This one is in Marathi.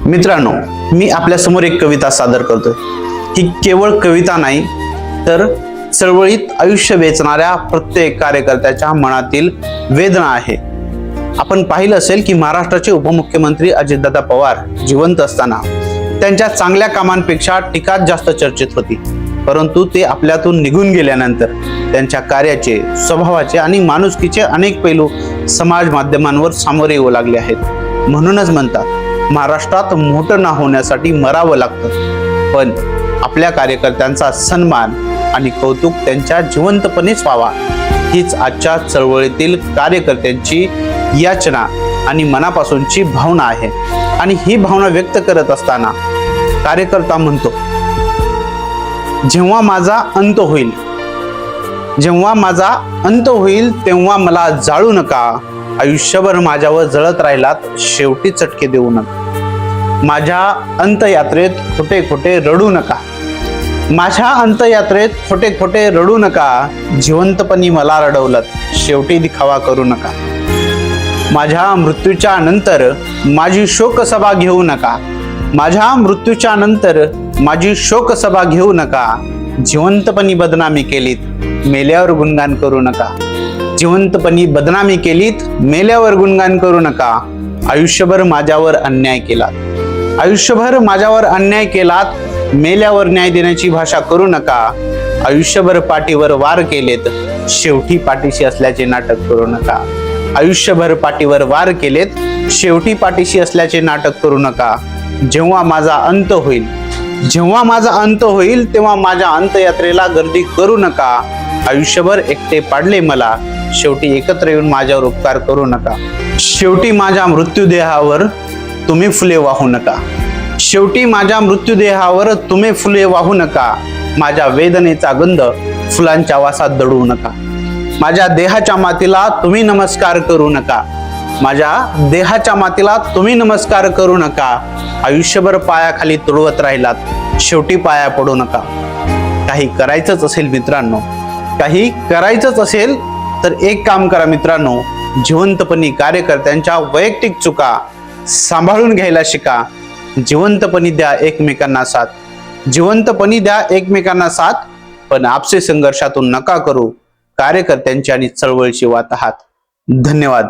मित्रांनो, मी आपल्या समोर एक कविता सादर करतोय। ही केवळ कविता नाही तर चळवळीत आयुष्य वेचणाऱ्या प्रत्येक कार्यकर्त्याच्या मनातील वेदना आहे। आपण पाहिलं असेल की महाराष्ट्राचे उपमुख्यमंत्री अजितदादा पवार जिवंत असताना त्यांच्या चांगल्या कामांपेक्षा टीकाच जास्त चर्चेत होती, परंतु ते आपल्यातून निघून गेल्यानंतर त्यांच्या कार्याचे, स्वभावाचे आणि माणुसकीचे अनेक पैलू समाज माध्यमांवर सामोरे येऊ लागले आहेत। म्हणूनच म्हणतात, महाराष्ट्रात मोठं ना होण्यासाठी मरावं लागतं, पण आपल्या कार्यकर्त्यांचा सन्मान आणि कौतुक त्यांच्या जिवंतपणेच व्हावा, हीच आजच्या चळवळीतील कार्यकर्त्यांची याचना आणि मनापासूनची भावना आहे। आणि ही भावना व्यक्त करत असताना कार्यकर्ता म्हणतो, जेव्हा माझा अंत होईल, जेव्हा माझा अंत होईल तेव्हा मला जाळू नका, आयुष्यभर माझ्यावर जळत राहिलात शेवटी चटके देऊ नका। माझ्या अंतयात्रेत खोटे खोटे रडू नका, माझ्या अंतयात्रेत खोटे खोटे रडू नका, जिवंतपणी मला रडवलत शेवटी दिखावा करू नका। माझ्या मृत्यूच्या नंतर माझी शोकसभा घेऊ नका, माझ्या मृत्यूच्या नंतर माझी शोकसभा घेऊ नका, जिवंतपणी बदनामी केलीत मेल्यावर गुणगान करू नका, जिवंतपणी बदनामी केलीत मेल्यावर गुणगान करू नका। आयुष्यभर माझ्यावर अन्याय केलात, आयुष्यभर माझ्यावर अन्याय केलात, मेल्यावर न्याय देण्याची भाषा करू नका। आयुष्यभर पाठीवर वार केलेत, शेवटी पाठीशी असल्याचे नाटक करू नका। आयुष्यभर पाठीवर वार केलेत, शेवटी पाठीशी असल्याचे नाटक करू नका। जेव्हा माझा अंत होईल, जेव्हा माझा अंत होईल तेव्हा माझ्या अंतयात्रेला गर्दी करू नका। आयुष्यभर एकटे पाडले मला, शेवटी एकत्र येऊन माझ्यावर उपकार करू नका। शेवटी माझ्या मृत्यूदेहावर तुम्ही फुले वाहू नका, शेवटी माझ्या मृत्यूदेहावर तुम्ही फुले वाहू नका। माझ्या वेदनेचा गंध फुलांच्या वासात दडवू नका, माझ्या देहाच्या मातीला तुम्ही नमस्कार करू नका, माझ्या देहाच्या मातीला तुम्ही नमस्कार करू नका। आयुष्यभर पायाखाली तुडवत राहिलात, शेवटी पाया पडू नका। काही करायचंच असेल मित्रांनो, काही करायचंच असेल तर एक काम करा मित्रांनो, जिवंतपणी कार्यकर्त्यांच्या वैयक्तिक चुका सांभाळून घ्यायला शिका। जिवंतपणी द्या एकमेकांना साथ, जिवंतपणी द्या एकमेकांना साथ, पण आपसी संघर्षातून नका करू कार्यकर्त्यांची आणि चळवळीची वात आहात। धन्यवाद।